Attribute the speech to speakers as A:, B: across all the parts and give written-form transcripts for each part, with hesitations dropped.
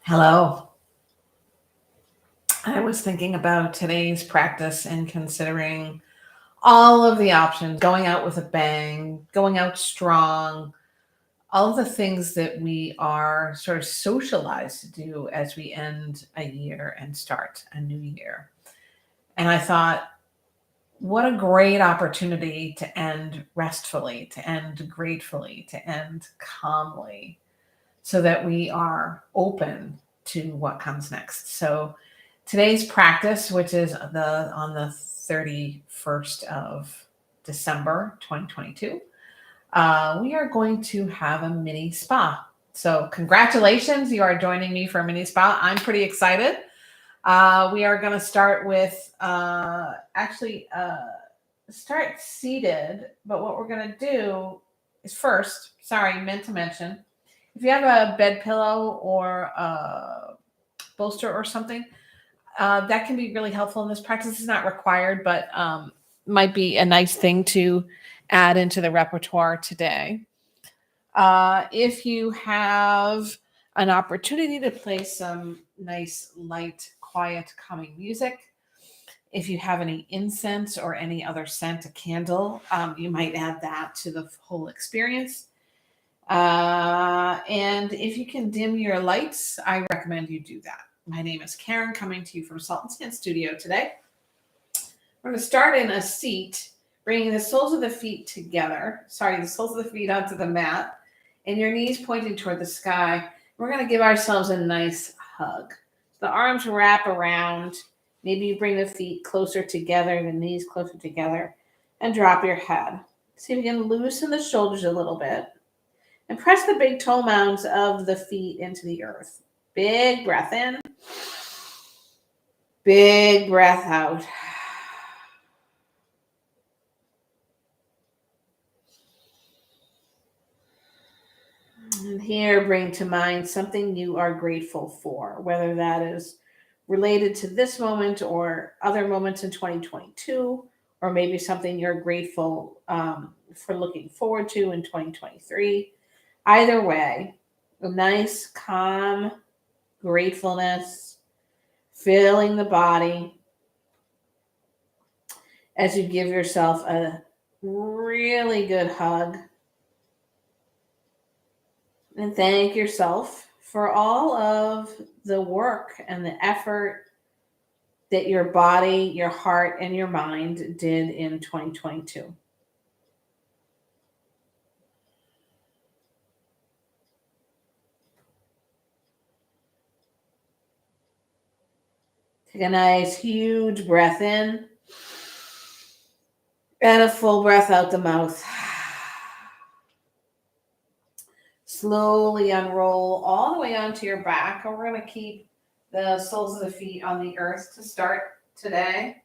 A: Hello. I was thinking about today's practice and considering all of the options, going out with a bang, going out strong, all of the things that we are sort of socialized to do as we end a year and start a new year. And I thought, what a great opportunity to end restfully, to end gratefully, to end calmly, so that we are open to what comes next. So today's practice, which is the on the 31st of December 2022, we are going to have a mini spa. So congratulations, you are joining me for a mini spa. I'm pretty excited. We are going to start with start seated, but what we're going to do is first, sorry, meant to mention, if you have a bed pillow or a bolster or something, that can be really helpful in this practice. It's not required, but might be a nice thing to add into the repertoire today. If you have an opportunity to play some nice, light, quiet, calming music, if you have any incense or any other scent, a candle, you might add that to the whole experience. And if you can dim your lights, I recommend you do that. My name is Karen, coming to you from Salt and Sand Studio today. We're going to start in a seat, bringing the soles of the feet together. The soles of the feet onto the mat, and your knees pointing toward the sky. We're going to give ourselves a nice hug. The arms wrap around. Maybe you bring the feet closer together, the knees closer together, and drop your head. See if you can loosen the shoulders a little bit. And press the big toe mounds of the feet into the earth. Big breath in. Big breath out. And here, bring to mind something you are grateful for, whether that is related to this moment or other moments in 2022, or maybe something you're grateful for looking forward to in 2023. Either way, a nice, calm gratefulness, filling the body as you give yourself a really good hug. And thank yourself for all of the work and the effort that your body, your heart, and your mind did in 2022. Take a nice, huge breath in and a full breath out the mouth. Slowly unroll all the way onto your back. And we're going to keep the soles of the feet on the earth to start today.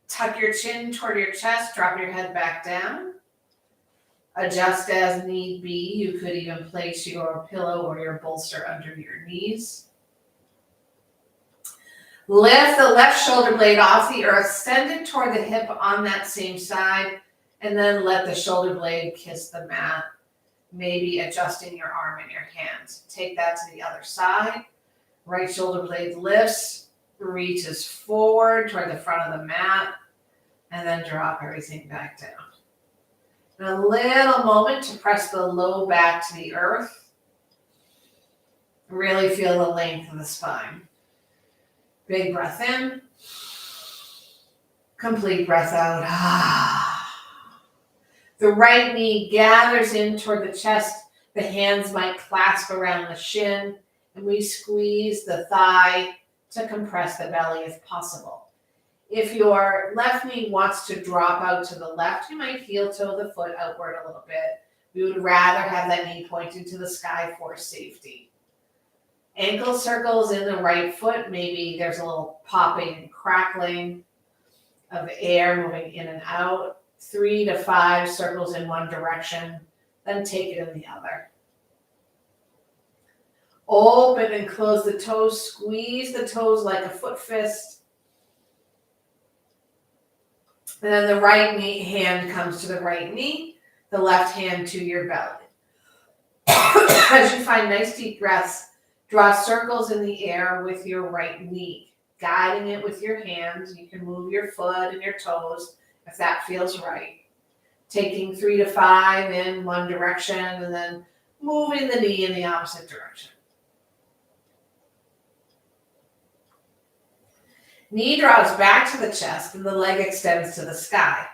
A: Tuck your chin toward your chest. Drop your head back down. Adjust as need be. You could even place your pillow or your bolster under your knees. Lift the left shoulder blade off the earth. Send it toward the hip on that same side. And then let the shoulder blade kiss the mat, maybe adjusting your arm and your hands. Take that to the other side. Right shoulder blade lifts, reaches forward toward the front of the mat, and then drop everything back down. And a little moment to press the low back to the earth. Really feel the length of the spine. Big breath in. Complete breath out. The right knee gathers in toward the chest. The hands might clasp around the shin, and we squeeze the thigh to compress the belly if possible. If your left knee wants to drop out to the left, you might heel toe the foot outward a little bit. We would rather have that knee pointing to the sky for safety. Ankle circles in the right foot. Maybe there's a little popping and crackling of air moving in and out. 3 to 5 circles in one direction, then take it in the other. Open and close the toes. Squeeze the toes like a foot fist. And then the right hand comes to the right knee, the left hand to your belly. As you find nice deep breaths, draw circles in the air with your right knee, guiding it with your hands. You can move your foot and your toes if that feels right. Taking 3 to 5 in one direction and then moving the knee in the opposite direction. Knee draws back to the chest and the leg extends to the sky.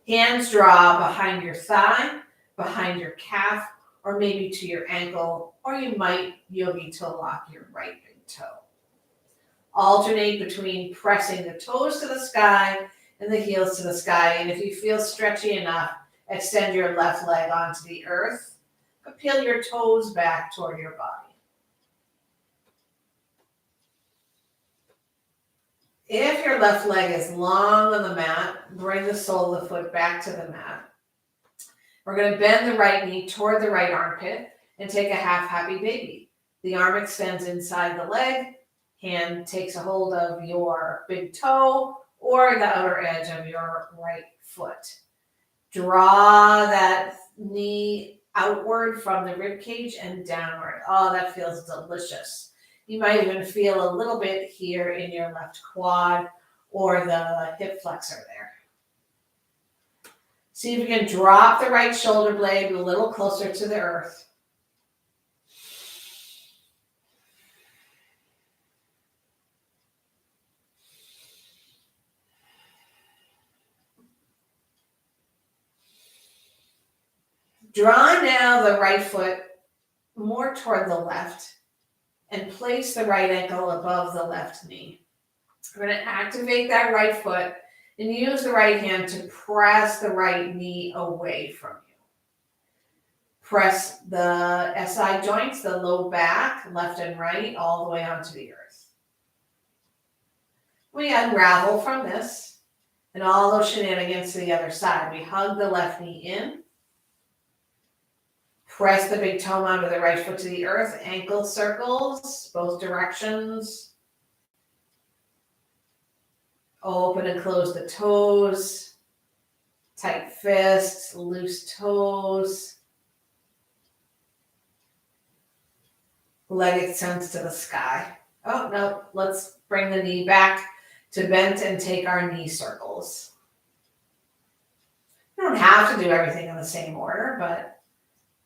A: Hands draw behind your thigh, behind your calf, or maybe to your ankle, or you might yogi toe lock your right big toe. Alternate between pressing the toes to the sky and the heels to the sky, and if you feel stretchy enough, extend your left leg onto the earth, but peel your toes back toward your body. If your left leg is long on the mat, bring the sole of the foot back to the mat. We're going to bend the right knee toward the right armpit and take a half happy baby. The arm extends inside the leg, hand takes a hold of your big toe or the outer edge of your right foot. Draw that knee outward from the rib cage and downward. Oh, that feels delicious. You might even feel a little bit here in your left quad or the hip flexor there. See if you can drop the right shoulder blade a little closer to the earth. Draw now the right foot more toward the left and place the right ankle above the left knee. We're going to activate that right foot and use the right hand to press the right knee away from you. Press the SI joints, the low back, left and right, all the way onto the earth. We unravel from this and all those shenanigans to the other side. We hug the left knee in. Press the big toe onto the right foot to the earth. Ankle circles, both directions. Open and close the toes. Tight fists, loose toes. Leg extends to the sky. Oh, no, let's bring the knee back to bent and take our knee circles. You don't have to do everything in the same order, but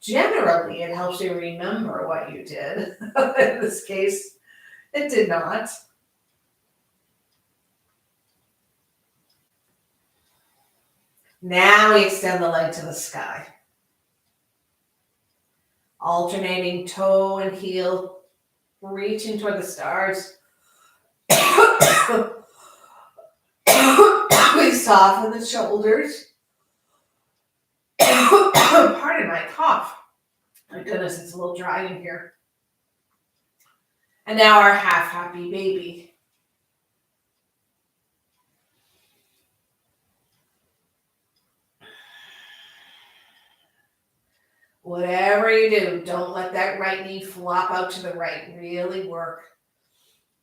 A: generally, it helps you remember what you did. In this case, it did not. Now we extend the leg to the sky. Alternating toe and heel, reaching toward the stars. We soften the shoulders. Pardon my cough. My goodness, it's a little dry in here. And now our half happy baby. Whatever you do, don't let that right knee flop out to the right. Really work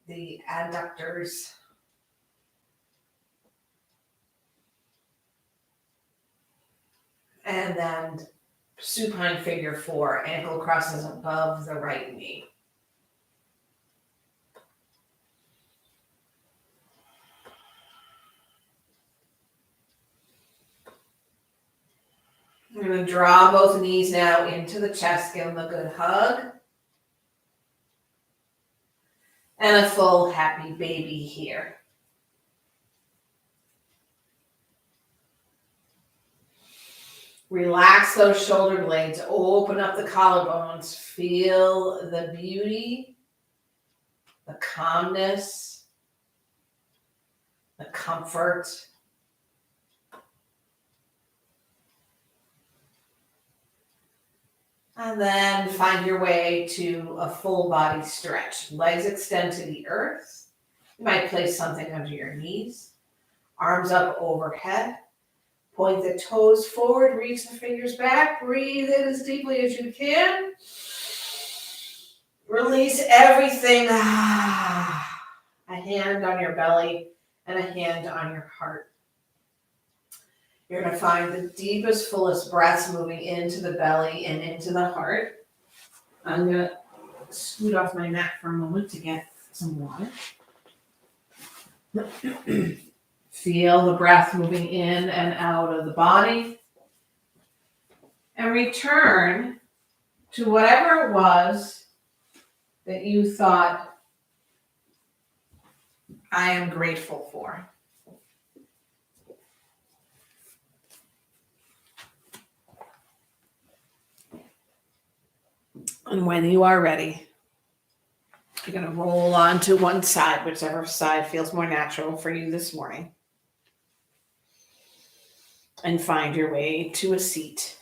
A: the adductors. And then supine figure 4, ankle crosses above the right knee. We're going to draw both knees now into the chest, give them a good hug. And a full happy baby here. Relax those shoulder blades, open up the collarbones, feel the beauty, the calmness, the comfort. And then find your way to a full body stretch. Legs extend to the earth. You might place something under your knees, arms up overhead. Point the toes forward, reach the fingers back, breathe in as deeply as you can. Release everything. A hand on your belly and a hand on your heart. You're going to find the deepest, fullest breaths moving into the belly and into the heart. I'm going to scoot off my mat for a moment to get some water. Feel the breath moving in and out of the body. And return to whatever it was that you thought, I am grateful for. And when you are ready, you're going to roll onto one side, whichever side feels more natural for you this morning. And find your way to a seat.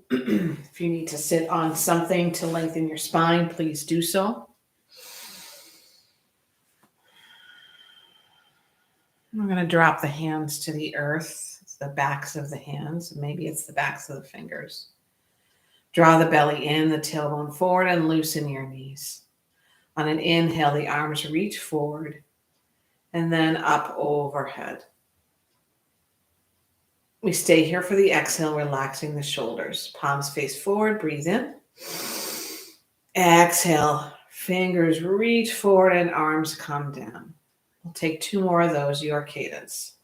A: If you need to sit on something to lengthen your spine, please do so. We're going to drop the hands to the earth. It's the backs of the hands. Maybe it's the backs of the fingers. Draw the belly in, the tailbone forward, and loosen your knees. On an inhale, the arms reach forward and then up overhead. We stay here for the exhale, relaxing the shoulders. Palms face forward, breathe in. Exhale, fingers reach forward and arms come down. We'll take 2 more of those, your cadence.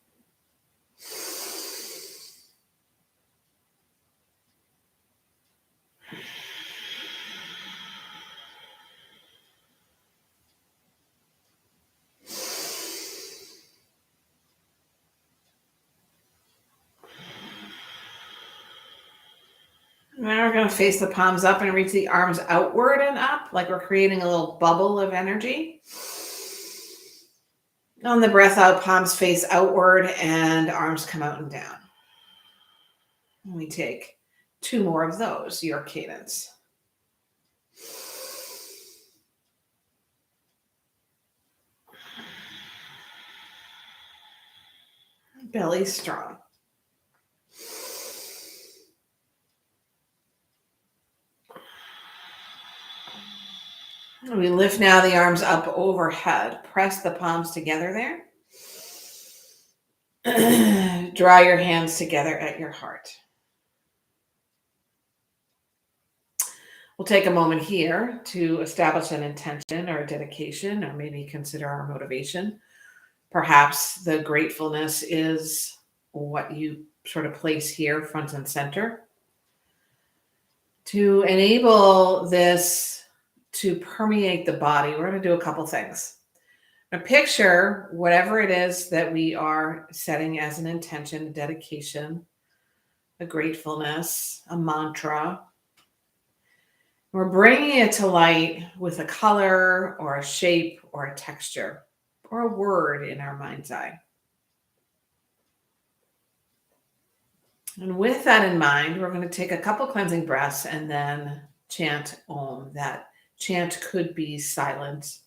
A: Now we're going to face the palms up and reach the arms outward and up, like we're creating a little bubble of energy. On the breath out, palms face outward and arms come out and down. And we take 2 more of those, your cadence. Belly strong. We lift now the arms up overhead. Press the palms together there. Draw your hands together at your heart. We'll take a moment here to establish an intention or a dedication, or maybe consider our motivation. Perhaps the gratefulness is what you sort of place here front and center. To enable this to permeate the body, we're going to do a couple things. Now picture whatever it is that we are setting as an intention, a dedication, a gratefulness, a mantra. We're bringing it to light with a color or a shape or a texture or a word in our mind's eye. And with that in mind, we're going to take a couple cleansing breaths and then chant Om. That chant could be silent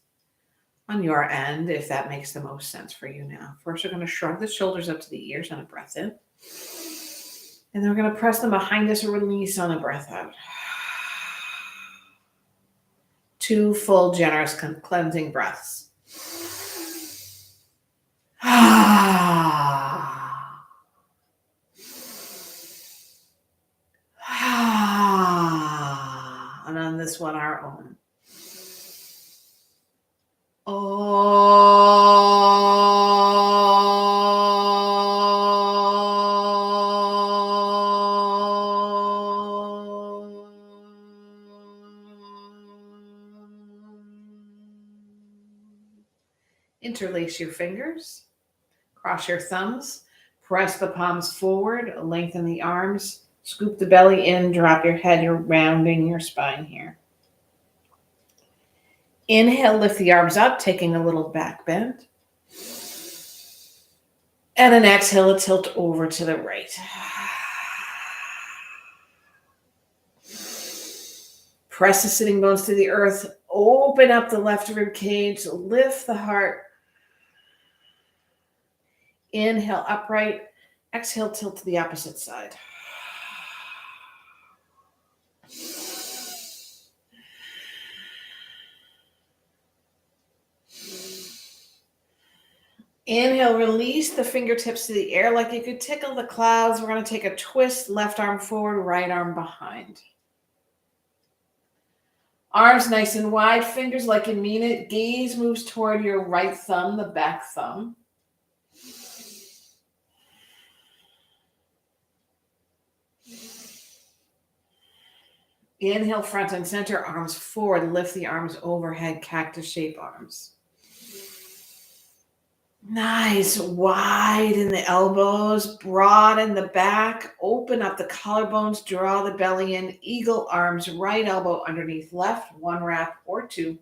A: on your end if that makes the most sense for you now. First, we're going to shrug the shoulders up to the ears on a breath in. And then we're going to press them behind us or release on a breath out. 2 full, generous cleansing breaths. And on this one, our own. Interlace your fingers, cross your thumbs, press the palms forward, lengthen the arms, scoop the belly in, drop your head, you're rounding your spine here. Inhale, lift the arms up, taking a little back bend. And then exhale, tilt over to the right. Press the sitting bones to the earth, open up the left rib cage, lift the heart. Inhale, upright. Exhale, tilt to the opposite side. Inhale, release the fingertips to the air like you could tickle the clouds. We're going to take a twist, left arm forward, right arm behind. Arms nice and wide, fingers like you mean it. Gaze moves toward your right thumb, the back thumb. Inhale, front and center, arms forward. Lift the arms overhead, cactus shape arms. Nice, wide in the elbows, broad in the back. Open up the collarbones, draw the belly in. Eagle arms, right elbow underneath left, one wrap or two.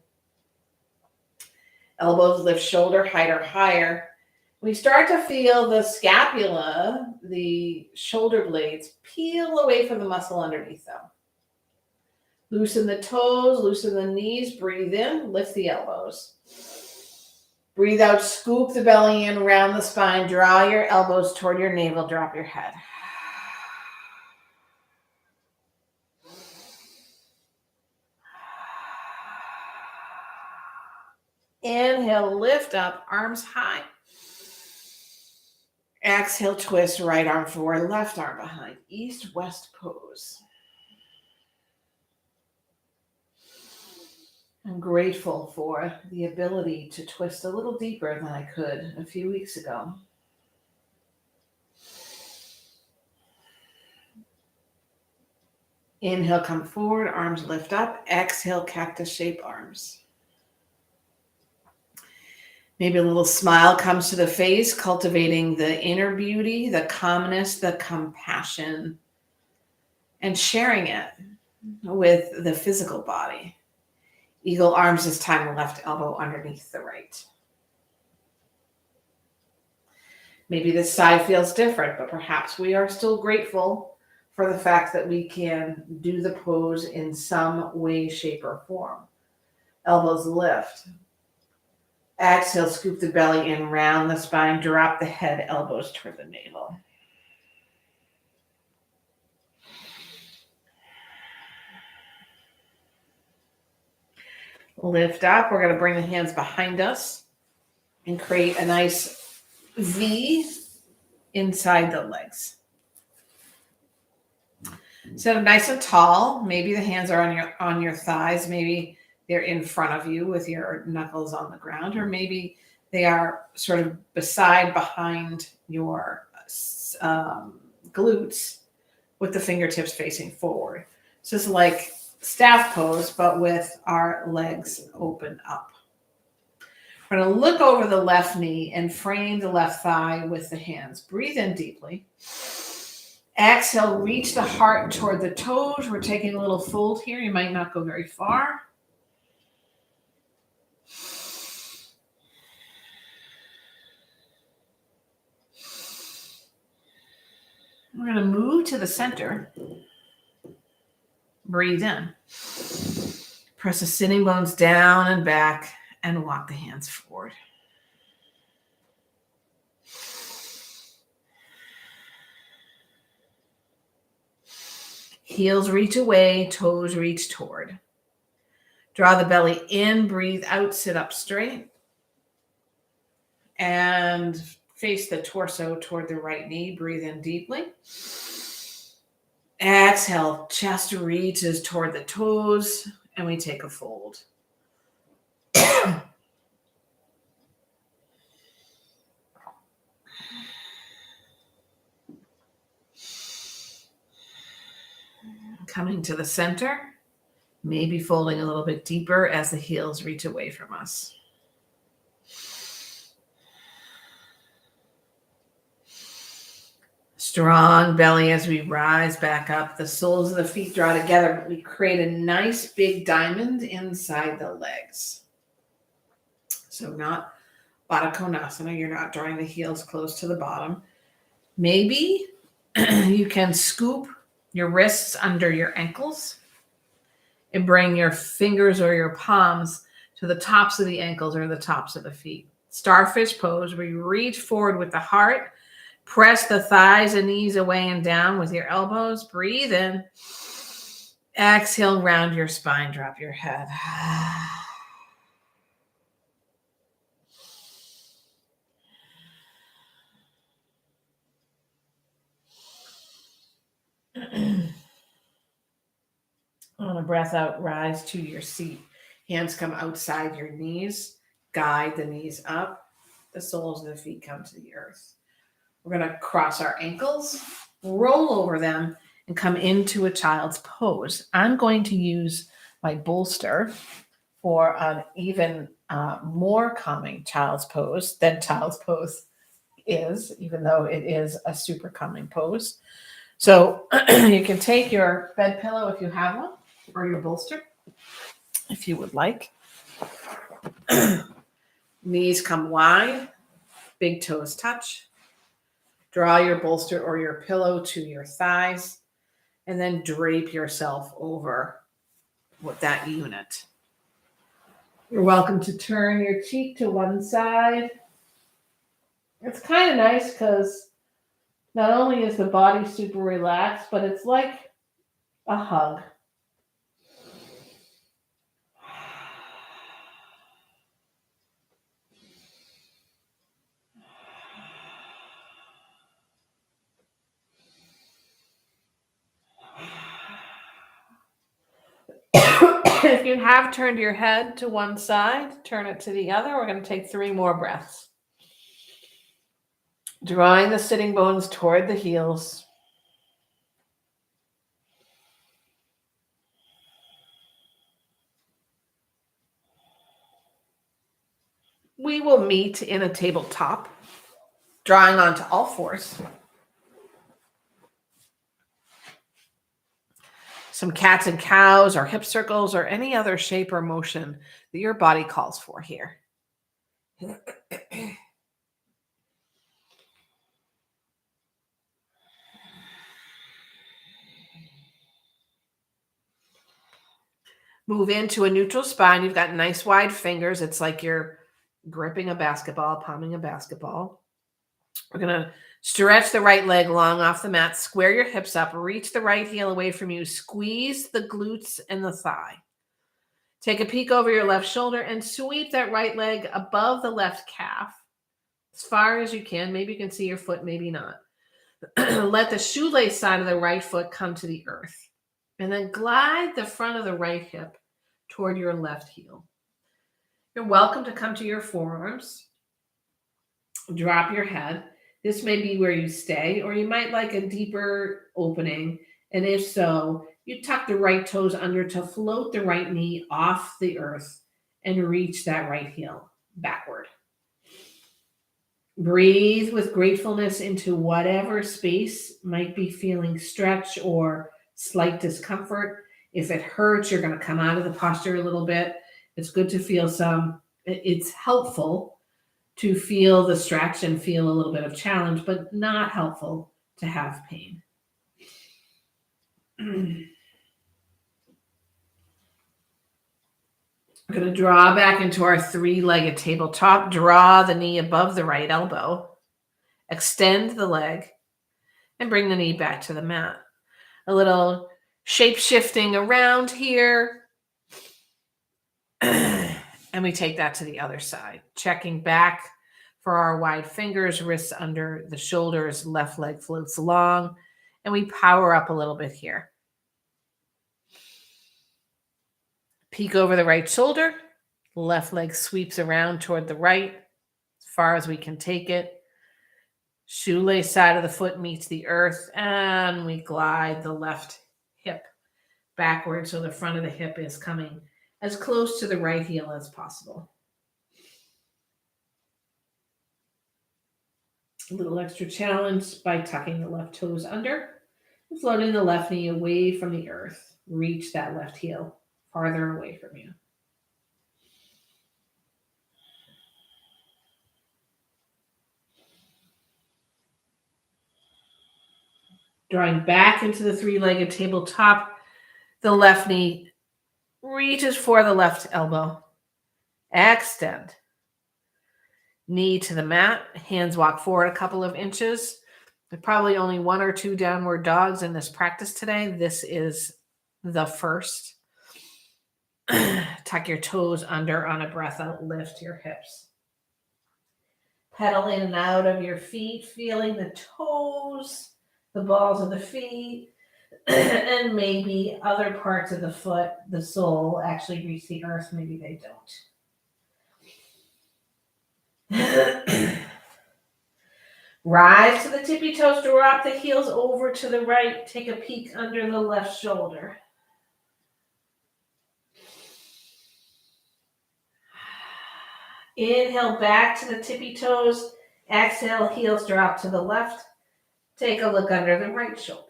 A: Elbows lift shoulder height or higher. We start to feel the scapula, the shoulder blades, peel away from the muscle underneath them. Loosen the toes, loosen the knees, breathe in, lift the elbows. Breathe out, scoop the belly in, round the spine, draw your elbows toward your navel, drop your head. Inhale, lift up, arms high. Exhale, twist, right arm forward, left arm behind, east-west pose. I'm grateful for the ability to twist a little deeper than I could a few weeks ago. Inhale, come forward, arms lift up. Exhale, cactus shape arms. Maybe a little smile comes to the face, cultivating the inner beauty, the calmness, the compassion, and sharing it with the physical body. Eagle arms this time, left elbow underneath the right. Maybe this side feels different, but perhaps we are still grateful for the fact that we can do the pose in some way, shape, or form. Elbows lift. Exhale, scoop the belly in, round the spine, drop the head, elbows toward the navel. Lift up. We're going to bring the hands behind us and create a nice V inside the legs. Sit up nice and tall. Maybe the hands are on your thighs. Maybe they're in front of you with your knuckles on the ground, or maybe they are sort of behind your glutes with the fingertips facing forward. So it's like staff pose, but with our legs open up. We're going to look over the left knee and frame the left thigh with the hands. Breathe in deeply. Exhale, reach the heart toward the toes. We're taking a little fold here. You might not go very far. We're going to move to the center. Breathe in. Press the sitting bones down and back and walk the hands forward. Heels reach away, toes reach toward. Draw the belly in, breathe out, sit up straight. And face the torso toward the right knee. Breathe in deeply. Exhale, chest reaches toward the toes, and we take a fold. Coming to the center, maybe folding a little bit deeper as the heels reach away from us. Strong belly as we rise back up. The soles of the feet draw together. We create a nice big diamond inside the legs. So not Baddha Konasana. You're not drawing the heels close to the bottom. Maybe you can scoop your wrists under your ankles and bring your fingers or your palms to the tops of the ankles or the tops of the feet. Starfish pose, where you reach forward with the heart. Press the thighs and knees away and down with your elbows. Breathe in. Exhale, round your spine, drop your head. On a breath out, rise to your seat. Hands come outside your knees. Guide the knees up. The soles of the feet come to the earth. We're going to cross our ankles, roll over them, and come into a child's pose. I'm going to use my bolster for an even more calming child's pose than child's pose is, even though it is a super calming pose. So you can take your bed pillow if you have one, or your bolster if you would like. Knees come wide, big toes touch. Draw your bolster or your pillow to your thighs, and then drape yourself over with that unit. You're welcome to turn your cheek to one side. It's kind of nice because not only is the body super relaxed, but it's like a hug. If you have turned your head to one side, turn it to the other. We're going to take 3 more breaths. Drawing the sitting bones toward the heels. We will meet in a tabletop, drawing onto all fours. Some cats and cows or hip circles or any other shape or motion that your body calls for here. Move into a neutral spine. You've got nice wide fingers. It's like you're gripping a basketball, palming a basketball. We're going to stretch the right leg long off the mat. Square your hips up. Reach the right heel away from you. Squeeze the glutes and the thigh. Take a peek over your left shoulder and sweep that right leg above the left calf as far as you can. Maybe you can see your foot, maybe not. Let the shoelace side of the right foot come to the earth. And then glide the front of the right hip toward your left heel. You're welcome to come to your forearms. Drop your head. This may be where you stay, or you might like a deeper opening. And if so, you tuck the right toes under to float the right knee off the earth and reach that right heel backward. Breathe with gratefulness into whatever space might be feeling stretch or slight discomfort. If it hurts, you're going to come out of the posture a little bit. It's good to feel it's helpful to feel the stretch and feel a little bit of challenge, but not helpful to have pain. We're going to draw back into our 3-legged tabletop. Draw the knee above the right elbow. Extend the leg and bring the knee back to the mat. A little shape shifting around here. And we take that to the other side. Checking back for our wide fingers, wrists under the shoulders, left leg floats long. And we power up a little bit here. Peek over the right shoulder. Left leg sweeps around toward the right as far as we can take it. Shoelace side of the foot meets the earth, and we glide the left hip backward so the front of the hip is coming as close to the right heel as possible. A little extra challenge by tucking the left toes under and floating the left knee away from the earth. Reach that left heel farther away from you. Drawing back into the 3-legged tabletop, the left knee reaches for the left elbow. Extend. Knee to the mat. Hands walk forward a couple of inches. There's probably only 1 or 2 downward dogs in this practice today. This is the first. Tuck your toes under on a breath out. Lift your hips. Pedal in and out of your feet, feeling the toes, the balls of the feet. And maybe other parts of the foot, the sole, actually reach the earth. Maybe they don't. Rise to the tippy toes, drop the heels over to the right. Take a peek under the left shoulder. Inhale back to the tippy toes. Exhale, heels drop to the left. Take a look under the right shoulder.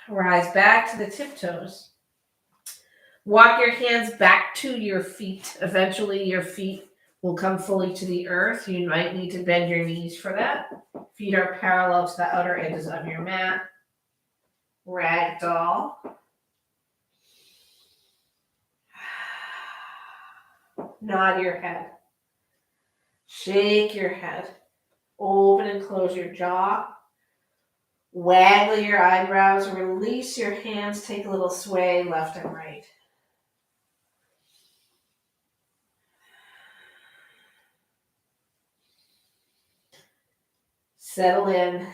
A: Rise back to the tiptoes. Walk your hands back to your feet. Eventually, your feet will come fully to the earth. You might need to bend your knees for that. Feet are parallel to the outer edges of your mat. Ragdoll. Nod your head. Shake your head. Open and close your jaw. Waggle your eyebrows. Release your hands. Take a little sway left and right. Settle in.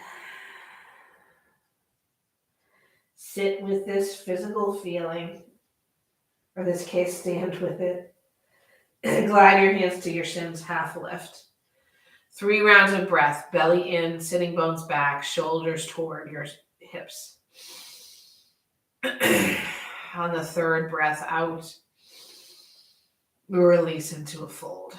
A: Sit with this physical feeling, or in this case, stand with it. Glide your hands to your shins, half lift. 3 rounds of breath, belly in, sitting bones back, shoulders toward your hips. On the third breath out, release into a fold.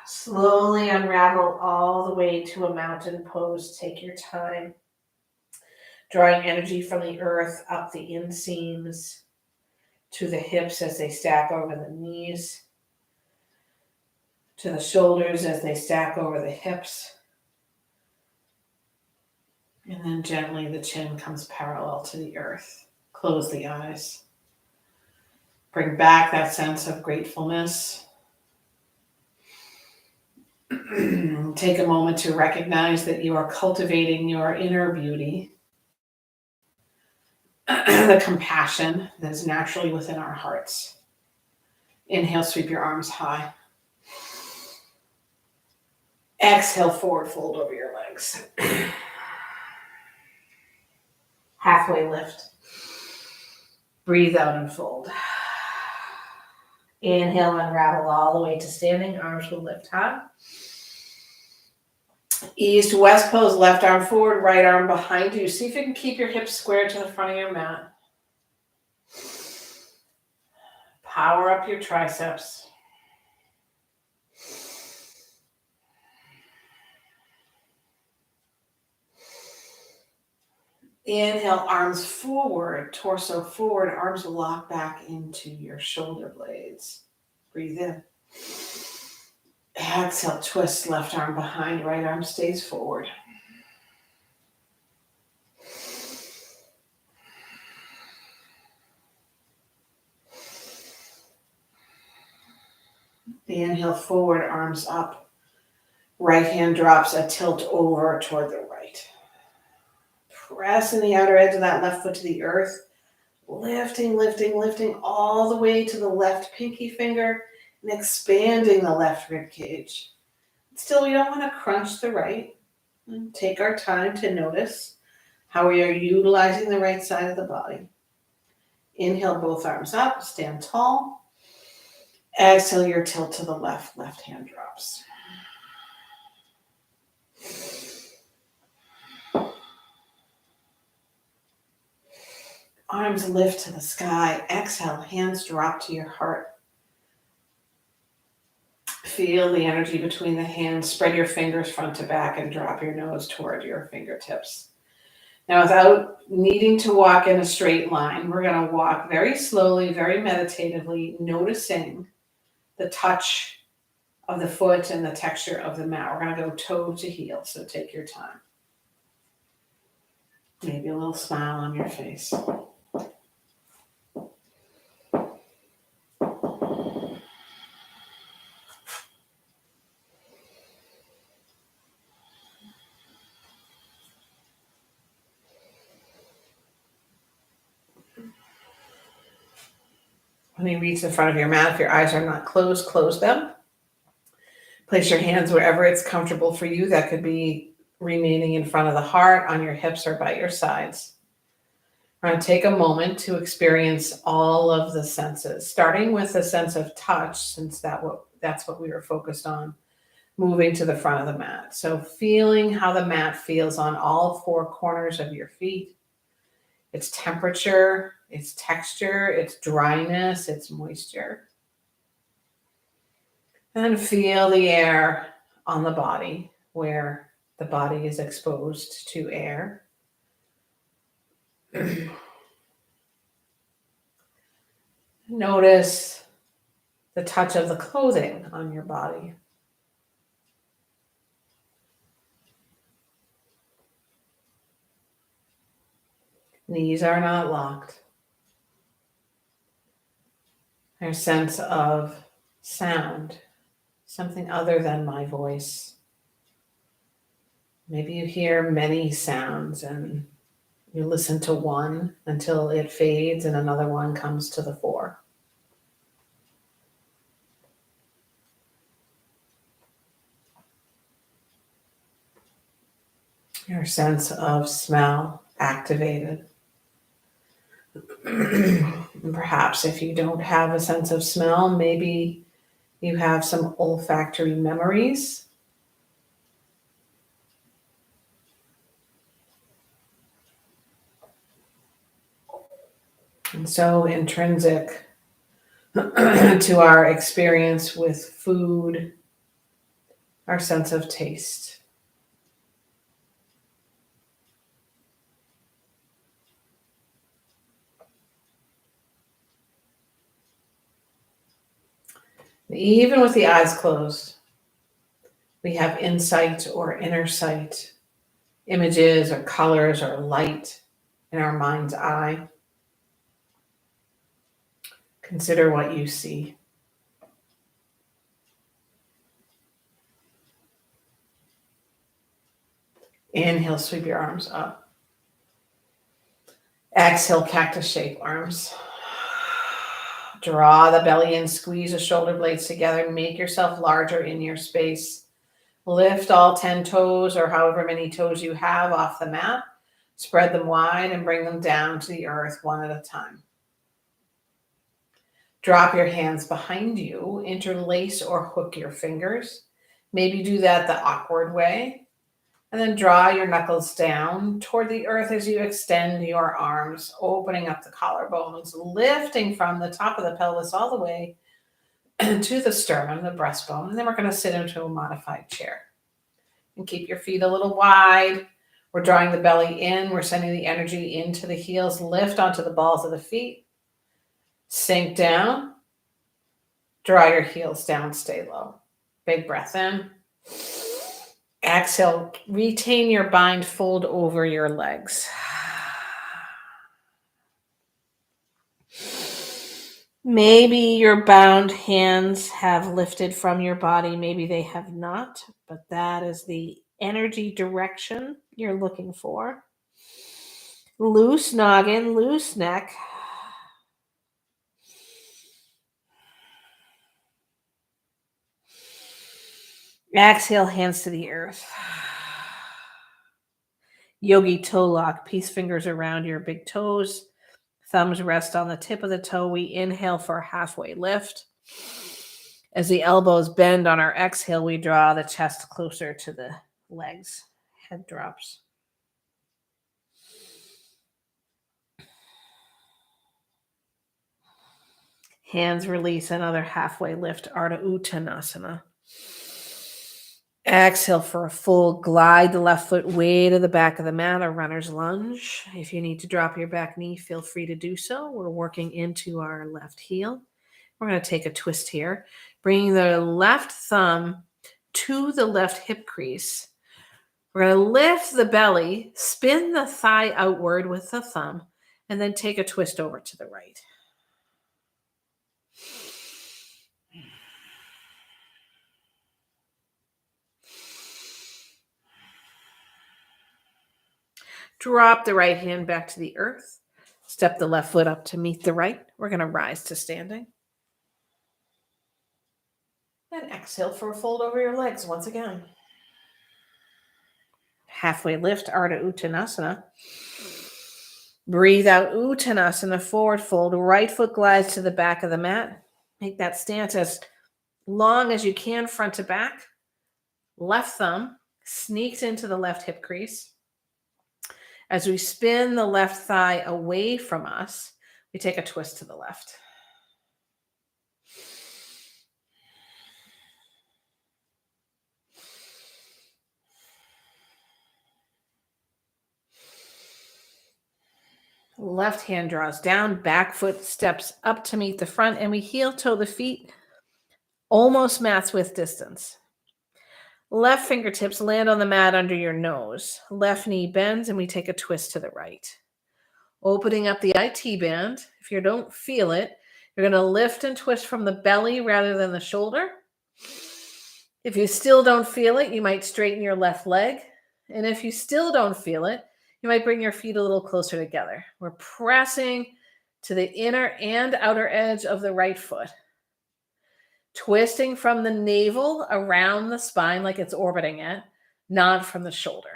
A: Slowly unravel all the way to a mountain pose. Take your time. Drawing energy from the earth up the inseams to the hips as they stack over the knees, to the shoulders as they stack over the hips. And then gently the chin comes parallel to the earth. Close the eyes. Bring back that sense of gratefulness. Take a moment to recognize that you are cultivating your inner beauty, the compassion that is naturally within our hearts. Inhale, sweep your arms high. Exhale, forward fold over your legs. Halfway lift. Breathe out and fold. Inhale, unravel all the way to standing. Arms will lift high. Ease to west pose, left arm forward, right arm behind you. See if you can keep your hips square to the front of your mat. Power up your triceps. Inhale, arms forward, torso forward, arms lock back into your shoulder blades. Breathe in. Exhale, twist, left arm behind, right arm stays forward. Inhale, forward, arms up. Right hand drops a tilt over toward the right. Pressing the outer edge of that left foot to the earth. Lifting, lifting, lifting all the way to the left pinky finger and expanding the left rib cage. Still, we don't want to crunch the right. And take our time to notice how we are utilizing the right side of the body. Inhale, both arms up, stand tall. Exhale, your tilt to the left, left hand drops. Arms lift to the sky. Exhale, hands drop to your heart. Feel the energy between the hands. Spread your fingers front to back and drop your nose toward your fingertips. Now, without needing to walk in a straight line, we're going to walk very slowly, very meditatively, noticing the touch of the foot and the texture of the mat. We're going to go toe to heel, so take your time. Maybe a little smile on your face. When you reach the front of your mat, if your eyes are not closed, close them. Place your hands wherever it's comfortable for you. That could be remaining in front of the heart, on your hips, or by your sides. We're going to take a moment to experience all of the senses, starting with a sense of touch, since that's what we were focused on, moving to the front of the mat. So feeling how the mat feels on all four corners of your feet, its temperature, its texture, its dryness, its moisture. And feel the air on the body where the body is exposed to air. Notice the touch of the clothing on your body. Knees are not locked. There's a sense of sound, something other than my voice. Maybe you hear many sounds and you listen to one until it fades and another one comes to the fore. Your sense of smell activated. Perhaps if you don't have a sense of smell, maybe you have some olfactory memories. And so intrinsic to our experience with food, our sense of taste. Even with the eyes closed, we have insight or inner sight, images or colors or light in our mind's eye. Consider what you see. Inhale, sweep your arms up. Exhale, cactus shape arms. Draw the belly in, squeeze the shoulder blades together, make yourself larger in your space. Lift all 10 toes or however many toes you have off the mat. Spread them wide and bring them down to the earth one at a time. Drop your hands behind you, interlace or hook your fingers. Maybe do that the awkward way. And then draw your knuckles down toward the earth as you extend your arms, opening up the collarbones, lifting from the top of the pelvis all the way to the sternum, the breastbone. And then we're going to sit into a modified chair. And keep your feet a little wide. We're drawing the belly in. We're sending the energy into the heels. Lift onto the balls of the feet. Sink down. Draw your heels down. Stay low. Big breath in. Exhale, retain your bind, fold over your legs. Maybe your bound hands have lifted from your body. Maybe they have not, but that is the energy direction you're looking for. Loose noggin, loose neck. Exhale, hands to the earth. Yogi toe lock, peace fingers around your big toes. Thumbs rest on the tip of the toe. We inhale for a halfway lift. As the elbows bend on our exhale, we draw the chest closer to the legs. Head drops. Hands release, another halfway lift, Ardha Uttanasana. Exhale for a full glide the left foot way to the back of the mat, a runner's lunge. If you need to drop your back knee, feel free to do so. We're working into our left heel. We're going to take a twist here, bringing the left thumb to the left hip crease. We're going to lift the belly, spin the thigh outward with the thumb, and then take a twist over to the right. Drop the right hand back to the earth. Step the left foot up to meet the right. We're going to rise to standing. And exhale for a fold over your legs once again. Halfway lift, Ardha Uttanasana. Breathe out, Uttanasana, forward fold. Right foot glides to the back of the mat. Make that stance as long as you can, front to back. Left thumb sneaks into the left hip crease. As we spin the left thigh away from us, we take a twist to the left. Left hand draws down, back foot steps up to meet the front, and we heel toe the feet almost mat's width distance. Left fingertips land on the mat under your nose. Left knee bends, and we take a twist to the right. Opening up the IT band. If you don't feel it, you're going to lift and twist from the belly rather than the shoulder. If you still don't feel it, you might straighten your left leg. And if you still don't feel it, you might bring your feet a little closer together. We're pressing to the inner and outer edge of the right foot. Twisting from the navel around the spine like it's orbiting it, not from the shoulder.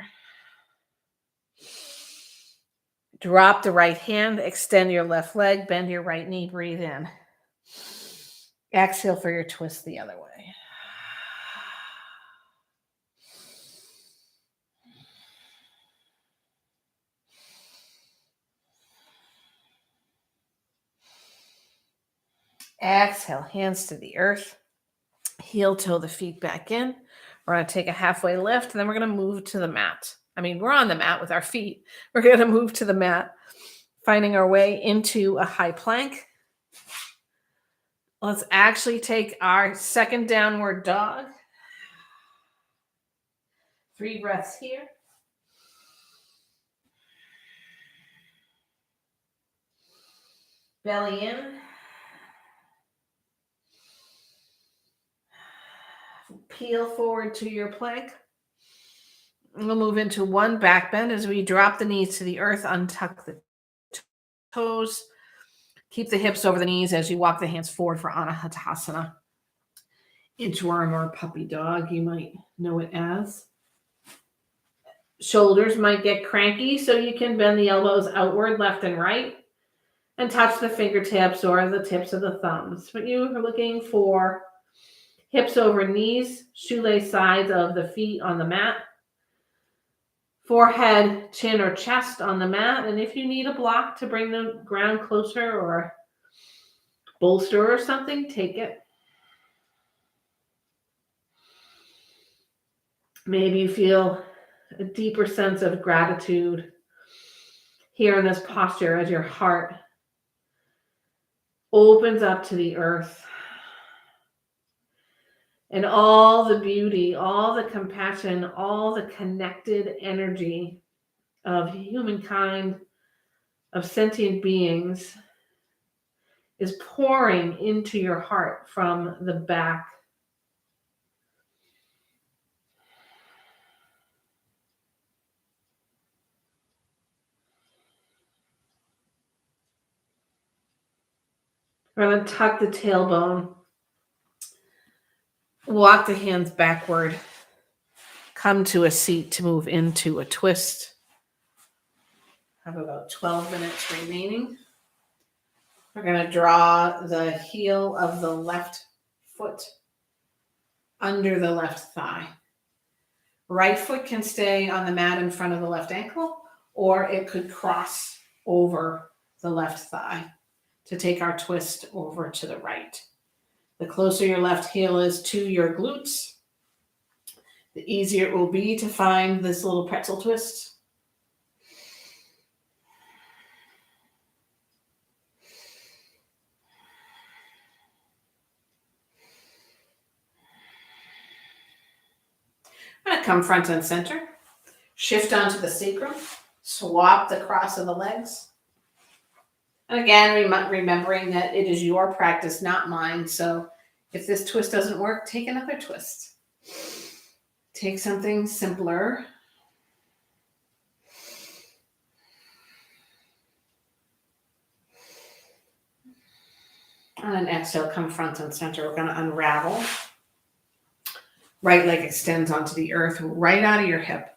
A: Drop the right hand, extend your left leg, bend your right knee, breathe in. Exhale for your twist the other way. Exhale, hands to the earth. Heel toe the feet back in. We're going to take a halfway lift, and then we're going to move to the mat. We're on the mat with our feet. We're going to move to the mat, finding our way into a high plank. Let's actually take our second downward dog. 3 breaths here. Belly in. Peel forward to your plank. We'll move into one back bend as we drop the knees to the earth, untuck the toes. Keep the hips over the knees as you walk the hands forward for Anahatasana. Inchworm or puppy dog, you might know it as. Shoulders might get cranky, so you can bend the elbows outward, left and right, and touch the fingertips or the tips of the thumbs. But you are looking for hips over knees, shoelace sides of the feet on the mat, forehead, chin, or chest on the mat. And if you need a block to bring the ground closer or bolster or something, take it. Maybe you feel a deeper sense of gratitude here in this posture as your heart opens up to the earth. And all the beauty, all the compassion, all the connected energy of humankind, of sentient beings, is pouring into your heart from the back. We're going to tuck the tailbone, walk the hands backward, come to a seat to move into a twist. Have about 12 minutes remaining. We're going to draw the heel of the left foot under the left thigh. Right foot can stay on the mat in front of the left ankle, or it could cross over the left thigh to take our twist over to the right. The closer your left heel is to your glutes, the easier it will be to find this little pretzel twist. I'm going to come front and center, shift onto the sacrum, swap the cross of the legs. And again, remembering that it is your practice, not mine. So if this twist doesn't work, take another twist. Take something simpler. And then exhale, come front and center. We're going to unravel. Right leg extends onto the earth right out of your hip.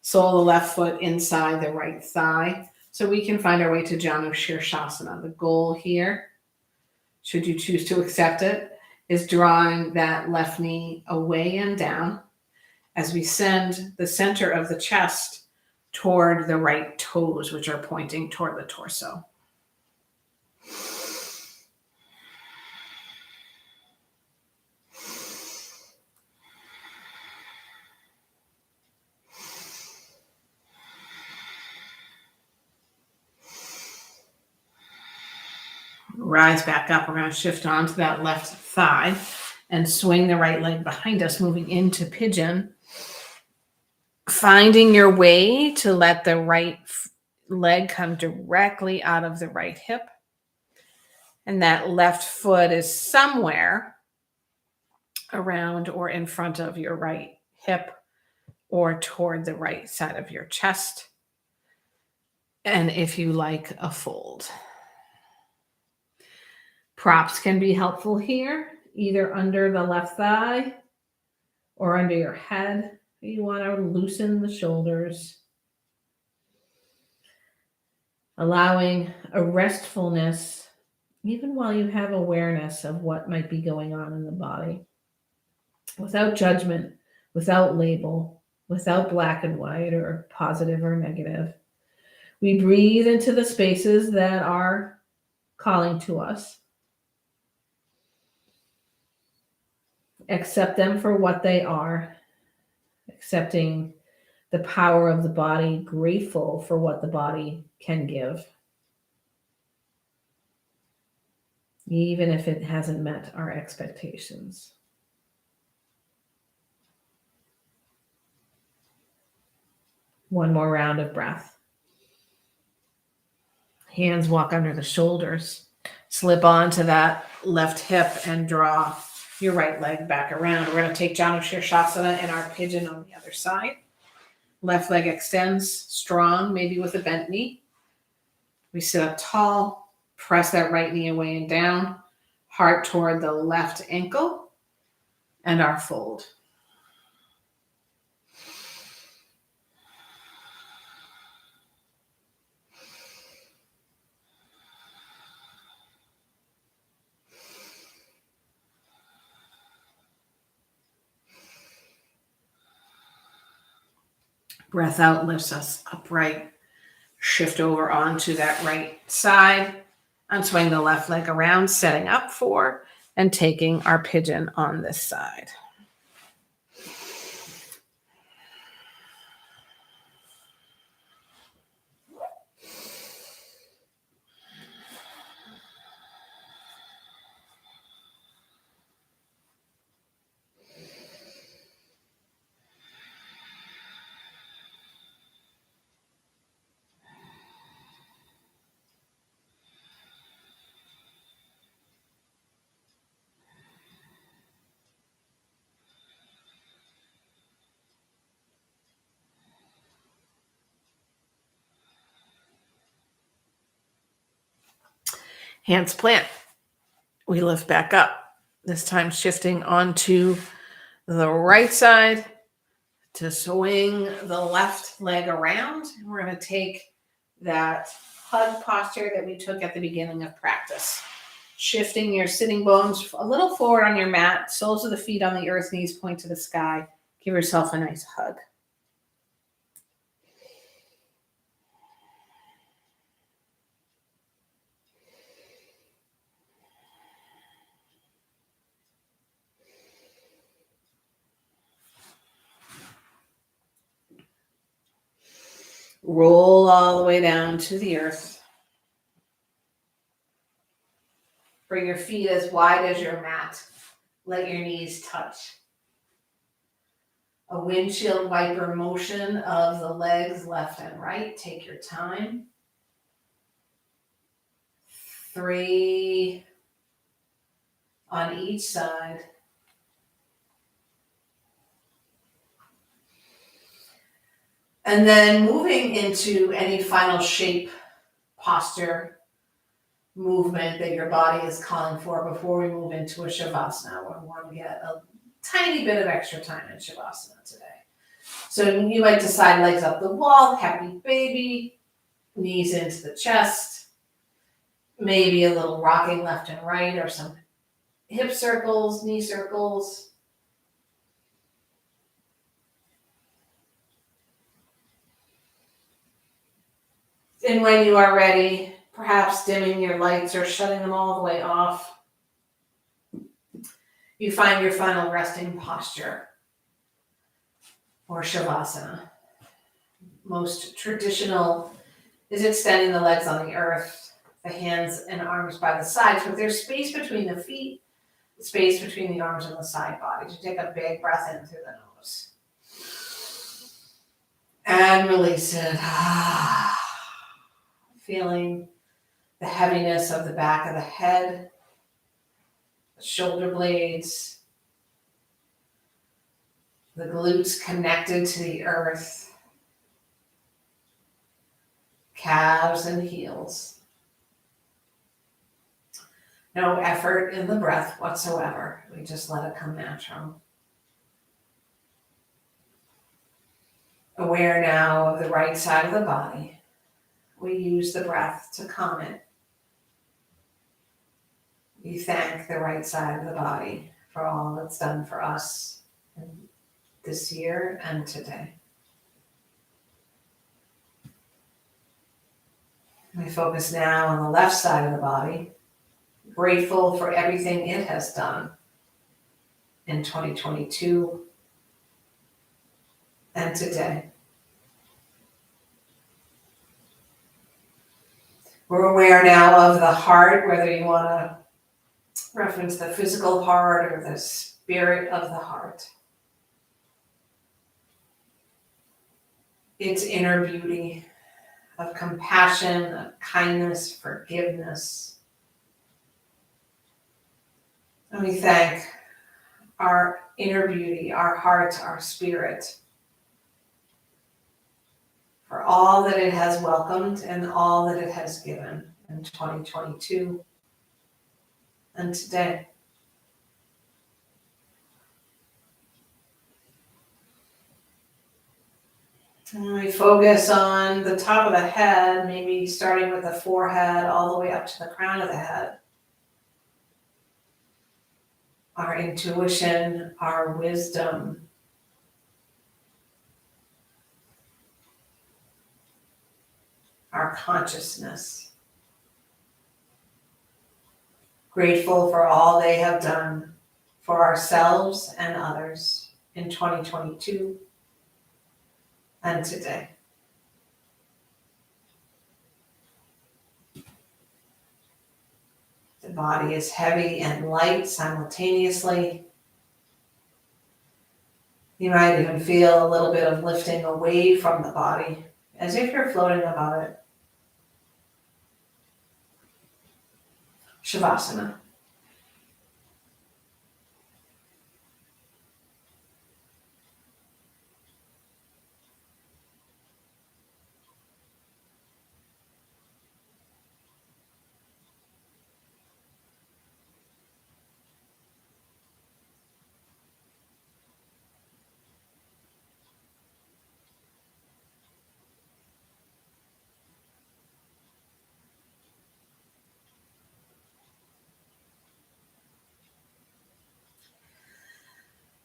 A: Sole of the left foot inside the right thigh. So we can find our way to Janu Shirshasana. The goal here, should you choose to accept it, is drawing that left knee away and down as we send the center of the chest toward the right toes, which are pointing toward the torso. Rise back up. We're going to shift onto that left thigh and swing the right leg behind us, moving into pigeon. Finding your way to let the right leg come directly out of the right hip. And that left foot is somewhere around or in front of your right hip or toward the right side of your chest. And if you like, a fold. Props can be helpful here, either under the left thigh or under your head. You want to loosen the shoulders, allowing a restfulness, even while you have awareness of what might be going on in the body, without judgment, without label, without black and white or positive or negative. We breathe into the spaces that are calling to us. Accept them for what they are, accepting the power of the body, grateful for what the body can give, even if it hasn't met our expectations. One more round of breath. Hands walk under the shoulders. Slip onto that left hip and draw your right leg back around. We're going to take Janu Shirshasana in our pigeon on the other side. Left leg extends strong, maybe with a bent knee. We sit up tall, press that right knee away and down, heart toward the left ankle, and our fold. Breath out lifts us upright. Shift over onto that right side and swing the left leg around, setting up for and taking our pigeon on this side. Hands plant. We lift back up, this time shifting onto the right side to swing the left leg around. And we're going to take that hug posture that we took at the beginning of practice. Shifting your sitting bones a little forward on your mat, soles of the feet on the earth, knees point to the sky. Give yourself a nice hug. Roll all the way down to the earth. Bring your feet as wide as your mat. Let your knees touch. A windshield wiper motion of the legs left and right. Take your time. 3 on each side. And then moving into any final shape, posture, movement that your body is calling for before we move into a Shavasana, where we want to get tiny bit of extra time in Shavasana today. So you might decide legs up the wall, happy baby, knees into the chest, maybe a little rocking left and right or some hip circles, knee circles. And when you are ready, perhaps dimming your lights or shutting them all the way off, you find your final resting posture, or Shavasana. Most traditional is extending the legs on the earth, the hands and arms by the sides, but there's space between the feet, space between the arms and the side body. So take a big breath in through the nose. And release it. Feeling the heaviness of the back of the head, the shoulder blades, the glutes connected to the earth, calves and heels. No effort in the breath whatsoever. We just let it come natural. Aware now of the right side of the body. We use the breath to calm it. We thank the right side of the body for all it's done for us this year and today. We focus now on the left side of the body, grateful for everything it has done in 2022 and today. We're aware now of the heart, whether you want to reference the physical heart or the spirit of the heart. Its inner beauty of compassion, of kindness, forgiveness. And we thank our inner beauty, our heart, our spirit, for all that it has welcomed and all that it has given in 2022 and today. And we focus on the top of the head, maybe starting with the forehead all the way up to the crown of the head. Our intuition, our wisdom, our consciousness. Grateful for all they have done for ourselves and others in 2022 and today. The body is heavy and light simultaneously. You might even feel a little bit of lifting away from the body, as if you're floating above it. Shavasana.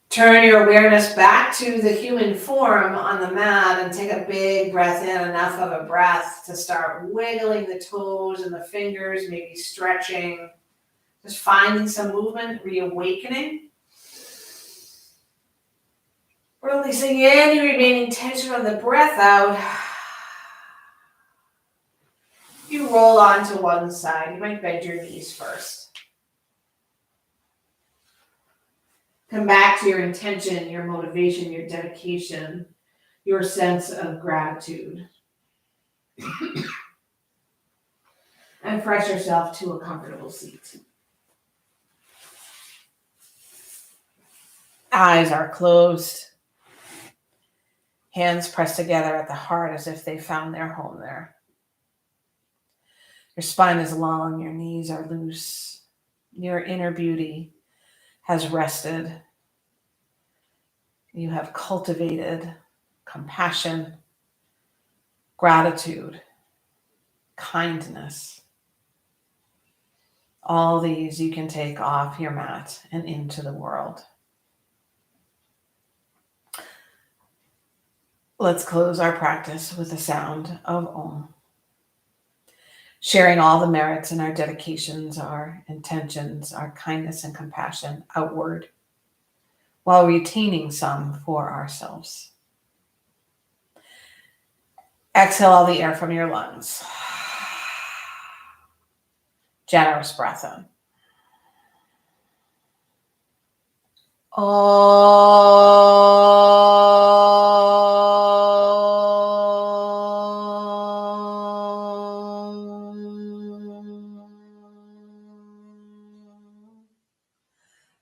A: Turn your awareness back to the human form on the mat and take a big breath in, enough of a breath to start wiggling the toes and the fingers, maybe stretching, just finding some movement, reawakening. Releasing any remaining tension on the breath out. You roll onto one side. You might bend your knees first. Come back to your intention, your motivation, your dedication, your sense of gratitude. And press yourself to a comfortable seat. Eyes are closed. Hands pressed together at the heart as if they found their home there. Your spine is long, your knees are loose. Your inner beauty has rested You have cultivated compassion, gratitude, kindness. All these you can take off your mat and into the world. Let's close our practice with the sound of Om, sharing all the merits in our dedications, our intentions, our kindness and compassion outward, while retaining some for ourselves. Exhale all the air from your lungs. Generous breath in.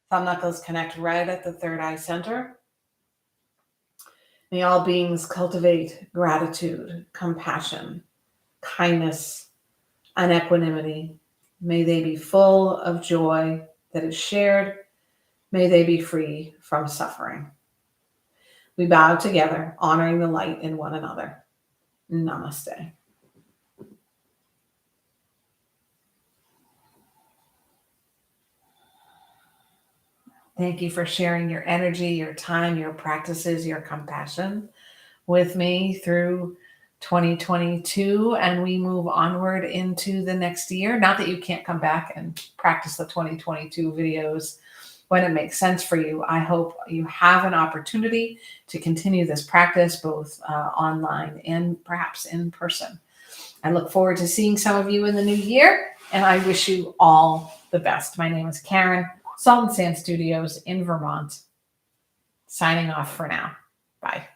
A: Thumb knuckles connect right at the third eye center. May all beings cultivate gratitude, compassion, kindness, and equanimity. May they be full of joy that is shared. May they be free from suffering. We bow together, honoring the light in one another. Namaste. Thank you for sharing your energy, your time, your practices, your compassion with me through 2022, and we move onward into the next year. Not that you can't come back and practice the 2022 videos when it makes sense for you. I hope you have an opportunity to continue this practice both online and perhaps in person. I look forward to seeing some of you in the new year, and I wish you all the best. My name is Karen, Salt and Sand Studios in Vermont, signing off for now. Bye.